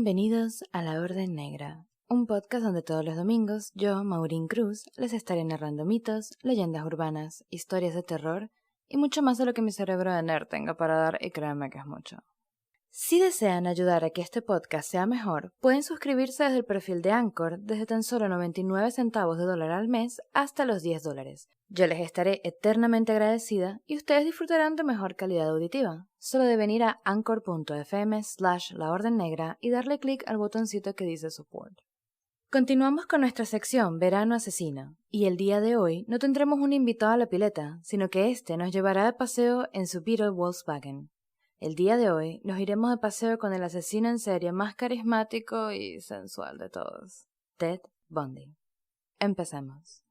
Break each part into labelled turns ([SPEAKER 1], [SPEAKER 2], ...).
[SPEAKER 1] Bienvenidos a La Orden Negra, un podcast donde todos los domingos yo, Maureen Cruz, les estaré narrando mitos, leyendas urbanas, historias de terror y mucho más de lo que mi cerebro de nerd tenga para dar, y créanme que es mucho. Si desean ayudar a que este podcast sea mejor, pueden suscribirse desde el perfil de Anchor desde tan solo 99 centavos de dólar al mes hasta los $10. Yo les estaré eternamente agradecida y ustedes disfrutarán de mejor calidad auditiva. Solo deben ir a anchor.fm/laordennegra y darle clic al botoncito que dice Support. Continuamos con nuestra sección Verano Asesino, y el día de hoy no tendremos un invitado a la pileta, sino que este nos llevará de paseo en su Beetle Volkswagen. El día de hoy nos iremos de paseo con el asesino en serie más carismático y sensual de todos, Ted Bundy. Empecemos.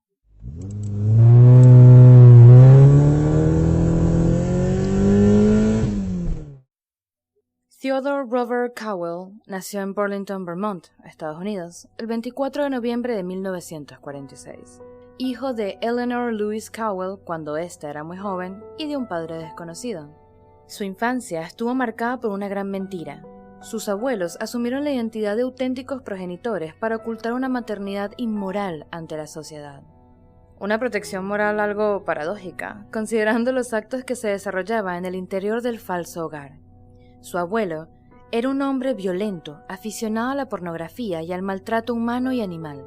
[SPEAKER 1] Theodore Robert Cowell nació en Burlington, Vermont, Estados Unidos, el 24 de noviembre de 1946. Hijo de Eleanor Louise Cowell cuando ésta era muy joven y de un padre desconocido. Su infancia estuvo marcada por una gran mentira. Sus abuelos asumieron la identidad de auténticos progenitores para ocultar una maternidad inmoral ante la sociedad. Una protección moral algo paradójica, considerando los actos que se desarrollaban en el interior del falso hogar. Su abuelo era un hombre violento, aficionado a la pornografía y al maltrato humano y animal,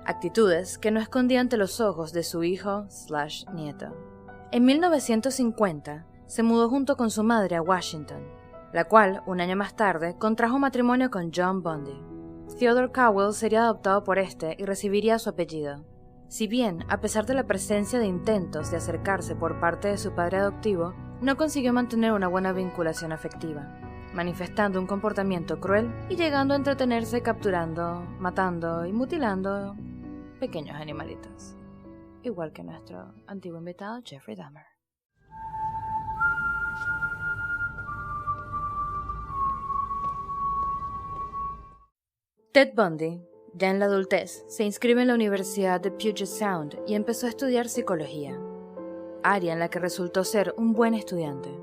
[SPEAKER 1] actitudes que no escondía ante los ojos de su hijo/nieto. En 1950, se mudó junto con su madre a Washington, la cual, un año más tarde, contrajo matrimonio con John Bundy. Theodore Cowell sería adoptado por este y recibiría su apellido. Si bien, a pesar de la presencia de intentos de acercarse por parte de su padre adoptivo, no consiguió mantener una buena vinculación afectiva, manifestando un comportamiento cruel y llegando a entretenerse capturando, matando y mutilando pequeños animalitos. Igual que nuestro antiguo invitado Jeffrey Dahmer. Ted Bundy, ya en la adultez, se inscribe en la Universidad de Puget Sound y empezó a estudiar psicología, área en la que resultó ser un buen estudiante.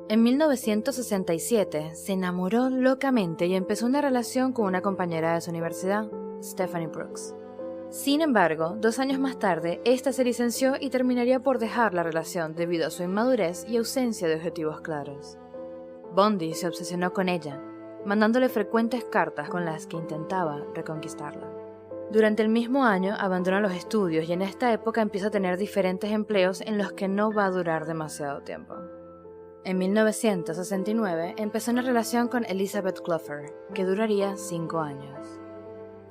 [SPEAKER 1] En 1967 se enamoró locamente y empezó una relación con una compañera de su universidad, Stephanie Brooks. Sin embargo, 2 años más tarde, esta se licenció y terminaría por dejar la relación debido a su inmadurez y ausencia de objetivos claros. Bundy se obsesionó con ella, mandándole frecuentes cartas con las que intentaba reconquistarla. Durante el mismo año abandona los estudios y en esta época empieza a tener diferentes empleos en los que no va a durar demasiado tiempo. En 1969 empezó una relación con Elizabeth Clougher, que duraría 5 años.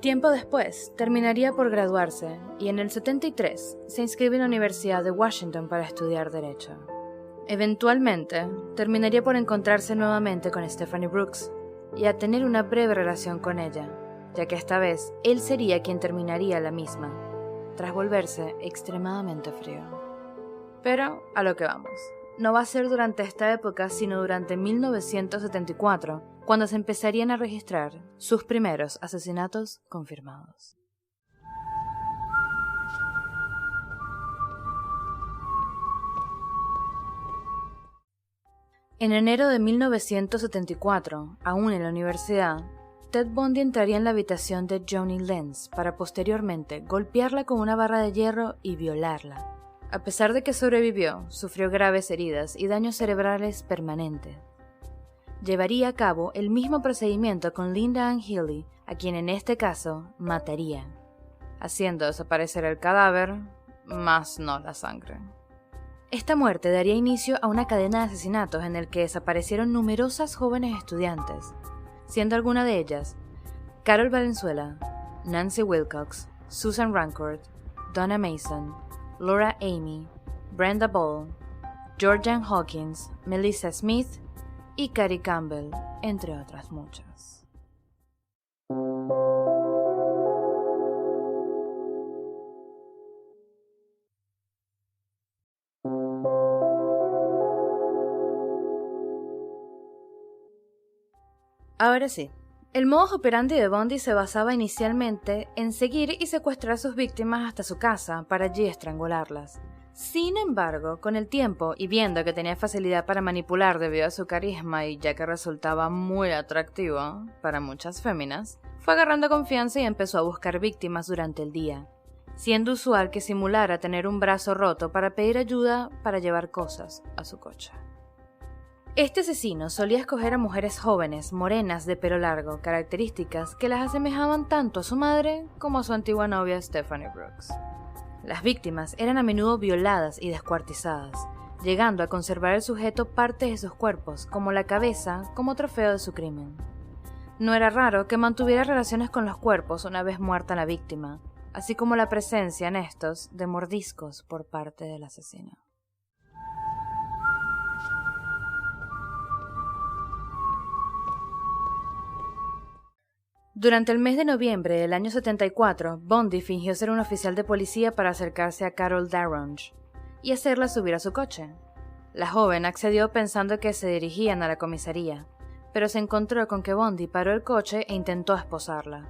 [SPEAKER 1] Tiempo después, terminaría por graduarse y en el 73 se inscribe en la Universidad de Washington para estudiar Derecho. Eventualmente, terminaría por encontrarse nuevamente con Stephanie Brooks y a tener una breve relación con ella, ya que esta vez él sería quien terminaría la misma, tras volverse extremadamente frío. Pero a lo que vamos, no va a ser durante esta época sino durante 1974, cuando se empezarían a registrar sus primeros asesinatos confirmados. En enero de 1974, aún en la universidad, Ted Bundy entraría en la habitación de Joni Lenz para posteriormente golpearla con una barra de hierro y violarla. A pesar de que sobrevivió, sufrió graves heridas y daños cerebrales permanentes. Llevaría a cabo el mismo procedimiento con Linda Ann Healy, a quien en este caso mataría, haciendo desaparecer el cadáver, más no la sangre. Esta muerte daría inicio a una cadena de asesinatos en el que desaparecieron numerosas jóvenes estudiantes, siendo alguna de ellas Carol Valenzuela, Nancy Wilcox, Susan Rancourt, Donna Mason, Laura Amy, Brenda Ball, Georgianne Hawkins, Melissa Smith y Carrie Campbell, entre otras muchas. Ahora sí, el modus operandi de Bundy se basaba inicialmente en seguir y secuestrar a sus víctimas hasta su casa para allí estrangularlas, Sin embargo, con el tiempo y viendo que tenía facilidad para manipular debido a su carisma y ya que resultaba muy atractivo para muchas féminas, fue agarrando confianza y empezó a buscar víctimas durante el día, siendo usual que simulara tener un brazo roto para pedir ayuda para llevar cosas a su coche. Este asesino solía escoger a mujeres jóvenes, morenas, de pelo largo, características que las asemejaban tanto a su madre como a su antigua novia Stephanie Brooks. Las víctimas eran a menudo violadas y descuartizadas, llegando a conservar el sujeto partes de sus cuerpos, como la cabeza, como trofeo de su crimen. No era raro que mantuviera relaciones con los cuerpos una vez muerta la víctima, así como la presencia en estos de mordiscos por parte del asesino. Durante el mes de noviembre del año 74, Bundy fingió ser un oficial de policía para acercarse a Carol Darronge y hacerla subir a su coche. La joven accedió pensando que se dirigían a la comisaría, pero se encontró con que Bundy paró el coche e intentó esposarla.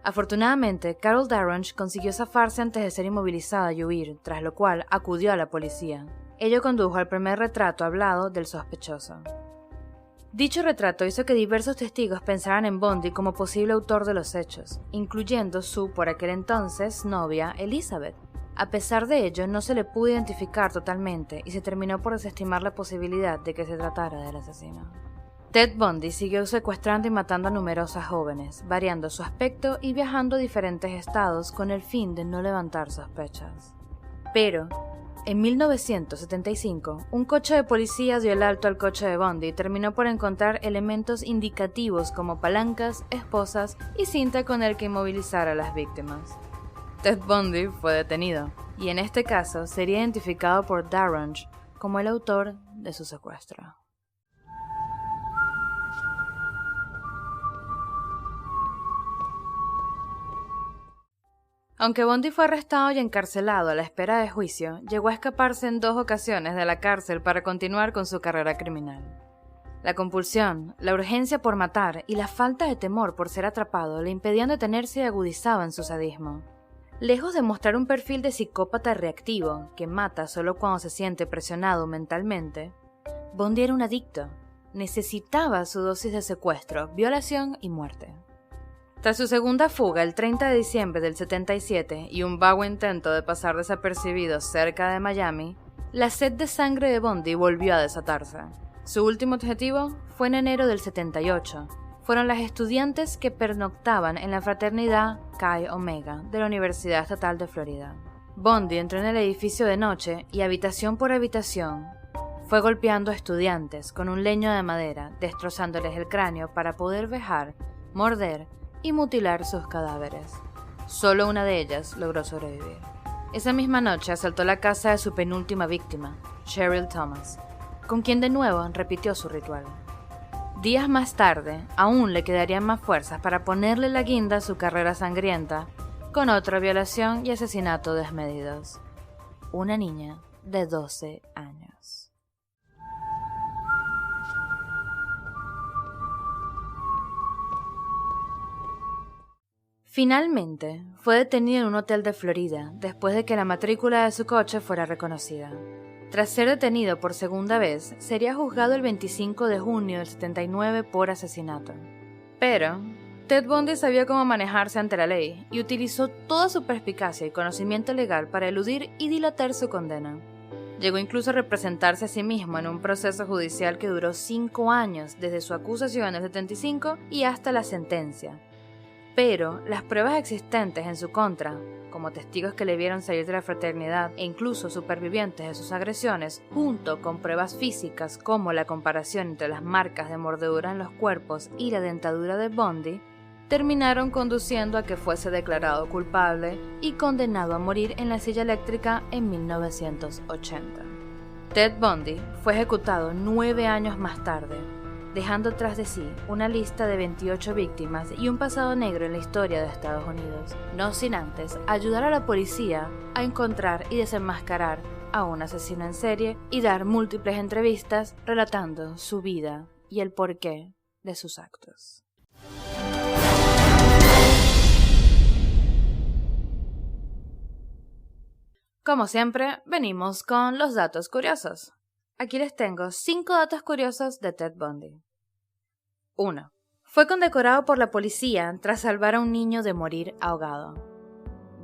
[SPEAKER 1] Afortunadamente, Carol Darronge consiguió zafarse antes de ser inmovilizada y huir, tras lo cual acudió a la policía. Ello condujo al primer retrato hablado del sospechoso. Dicho retrato hizo que diversos testigos pensaran en Bundy como posible autor de los hechos, incluyendo su, por aquel entonces, novia Elizabeth. A pesar de ello, no se le pudo identificar totalmente y se terminó por desestimar la posibilidad de que se tratara del asesino. Ted Bundy siguió secuestrando y matando a numerosas jóvenes, variando su aspecto y viajando a diferentes estados con el fin de no levantar sospechas. Pero, en 1975, un coche de policía dio el alto al coche de Bundy y terminó por encontrar elementos indicativos como palancas, esposas y cinta con el que inmovilizar a las víctimas. Ted Bundy fue detenido, y en este caso sería identificado por Darronge como el autor de su secuestro. Aunque Bundy fue arrestado y encarcelado a la espera de juicio, llegó a escaparse en 2 ocasiones de la cárcel para continuar con su carrera criminal. La compulsión, la urgencia por matar y la falta de temor por ser atrapado le impedían detenerse y agudizaban su sadismo. Lejos de mostrar un perfil de psicópata reactivo, que mata solo cuando se siente presionado mentalmente, Bundy era un adicto. Necesitaba su dosis de secuestro, violación y muerte. Tras su segunda fuga el 30 de diciembre del 77 y un vago intento de pasar desapercibido cerca de Miami, la sed de sangre de Bundy volvió a desatarse. Su último objetivo fue en enero del 78. Fueron las estudiantes que pernoctaban en la fraternidad Chi Omega de la Universidad Estatal de Florida. Bundy entró en el edificio de noche y habitación por habitación fue golpeando a estudiantes con un leño de madera, destrozándoles el cráneo para poder vejar, morder y mutilar sus cadáveres. Solo una de ellas logró sobrevivir. Esa misma noche asaltó la casa de su penúltima víctima, Cheryl Thomas, con quien de nuevo repitió su ritual. Días más tarde, aún le quedarían más fuerzas para ponerle la guinda a su carrera sangrienta, con otra violación y asesinato desmedidos. Una niña de 12 años. Finalmente, fue detenido en un hotel de Florida después de que la matrícula de su coche fuera reconocida. Tras ser detenido por segunda vez, sería juzgado el 25 de junio del 79 por asesinato. Pero, Ted Bundy sabía cómo manejarse ante la ley y utilizó toda su perspicacia y conocimiento legal para eludir y dilatar su condena. Llegó incluso a representarse a sí mismo en un proceso judicial que duró 5 años desde su acusación en el 75 y hasta la sentencia. Pero las pruebas existentes en su contra, como testigos que le vieron salir de la fraternidad e incluso supervivientes de sus agresiones, junto con pruebas físicas como la comparación entre las marcas de mordedura en los cuerpos y la dentadura de Bundy, terminaron conduciendo a que fuese declarado culpable y condenado a morir en la silla eléctrica en 1980. Ted Bundy fue ejecutado 9 años más tarde, dejando tras de sí una lista de 28 víctimas y un pasado negro en la historia de Estados Unidos, no sin antes ayudar a la policía a encontrar y desenmascarar a un asesino en serie y dar múltiples entrevistas relatando su vida y el porqué de sus actos. Como siempre, venimos con los datos curiosos. Aquí les tengo 5 datos curiosos de Ted Bundy. 1. Fue condecorado por la policía tras salvar a un niño de morir ahogado.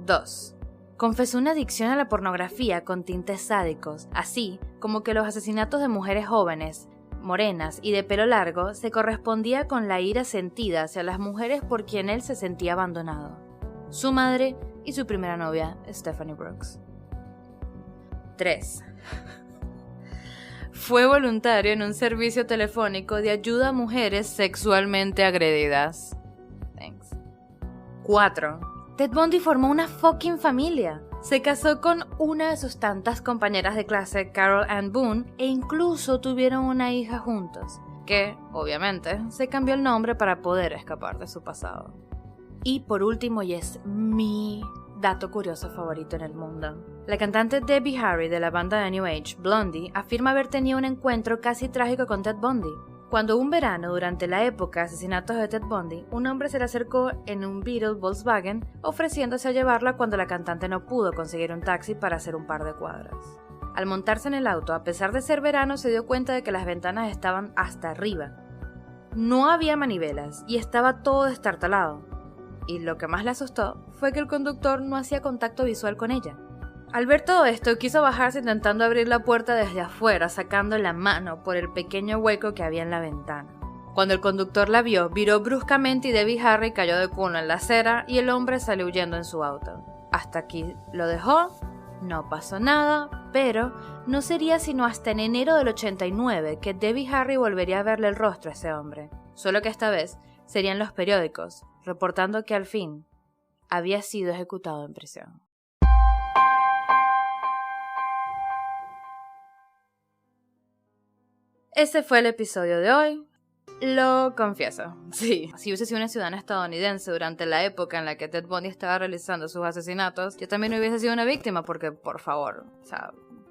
[SPEAKER 1] 2. Confesó una adicción a la pornografía con tintes sádicos, así como que los asesinatos de mujeres jóvenes, morenas y de pelo largo se correspondía con la ira sentida hacia las mujeres por quien él se sentía abandonado. Su madre y su primera novia, Stephanie Brooks. 3. Fue voluntario en un servicio telefónico de ayuda a mujeres sexualmente agredidas. Thanks. 4. Ted Bundy formó una fucking familia. Se casó con una de sus tantas compañeras de clase, Carol Ann Boone, e incluso tuvieron una hija juntos, que, obviamente, se cambió el nombre para poder escapar de su pasado. Y por último, y es mi dato curioso favorito en el mundo. La cantante Debbie Harry de la banda de New Age, Blondie, afirma haber tenido un encuentro casi trágico con Ted Bundy. Cuando un verano, durante la época de asesinatos de Ted Bundy, un hombre se le acercó en un Beetle Volkswagen ofreciéndose a llevarla cuando la cantante no pudo conseguir un taxi para hacer un par de cuadras. Al montarse en el auto, a pesar de ser verano, se dio cuenta de que las ventanas estaban hasta arriba. No había manivelas y estaba todo destartalado. Y lo que más le asustó fue que el conductor no hacía contacto visual con ella. Al ver todo esto, quiso bajarse intentando abrir la puerta desde afuera, sacando la mano por el pequeño hueco que había en la ventana. Cuando el conductor la vio, viró bruscamente y Debbie Harry cayó de culo en la acera y el hombre salió huyendo en su auto. Hasta aquí lo dejó, no pasó nada, pero no sería sino hasta en enero del 89 que Debbie Harry volvería a verle el rostro a ese hombre. Solo que esta vez serían los periódicos, reportando que al fin había sido ejecutado en prisión. Ese fue el episodio de hoy. Lo confieso, sí. Si hubiese sido una ciudadana estadounidense durante la época en la que Ted Bundy estaba realizando sus asesinatos, yo también hubiese sido una víctima porque, por favor,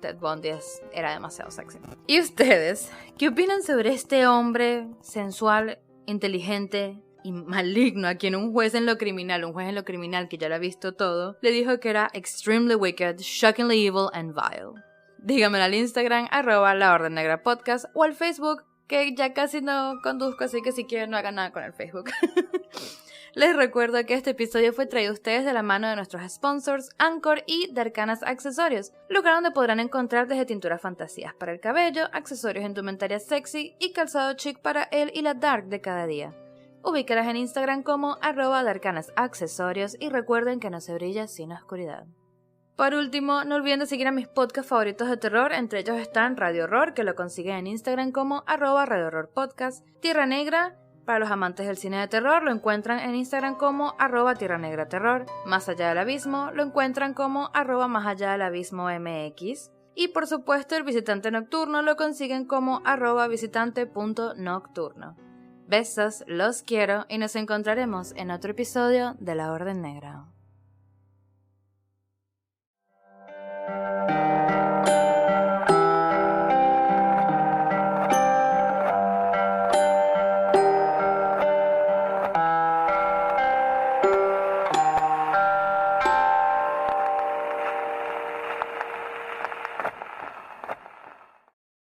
[SPEAKER 1] Ted Bundy era demasiado sexy. ¿Y ustedes? ¿Qué opinan sobre este hombre sensual, inteligente y maligno a quien un juez en lo criminal que ya lo ha visto todo, le dijo que era extremely wicked, shockingly evil and vile? Díganmelo al Instagram, @laordennegrapodcast, o al Facebook, que ya casi no conduzco, así que si quieren no hagan nada con el Facebook. Les recuerdo que este episodio fue traído a ustedes de la mano de nuestros sponsors, Anchor y Darkanas Accesorios, lugar donde podrán encontrar desde tinturas fantasías para el cabello, accesorios en indumentaria sexy y calzado chic para él y la dark de cada día. Ubícalas en Instagram como @darkanasaccesorios y recuerden que no se brilla sin oscuridad. Por último, no olviden de seguir a mis podcasts favoritos de terror, entre ellos están Radio Horror, que lo consiguen en Instagram como @Radio Horror Podcast, Tierra Negra, para los amantes del cine de terror, lo encuentran en Instagram como @Tierra Negra Terror, Más Allá del Abismo, lo encuentran como @Más Allá del Abismo MX, y por supuesto el Visitante Nocturno lo consiguen como @visitante.nocturno. Besos, los quiero y nos encontraremos en otro episodio de La Orden Negra.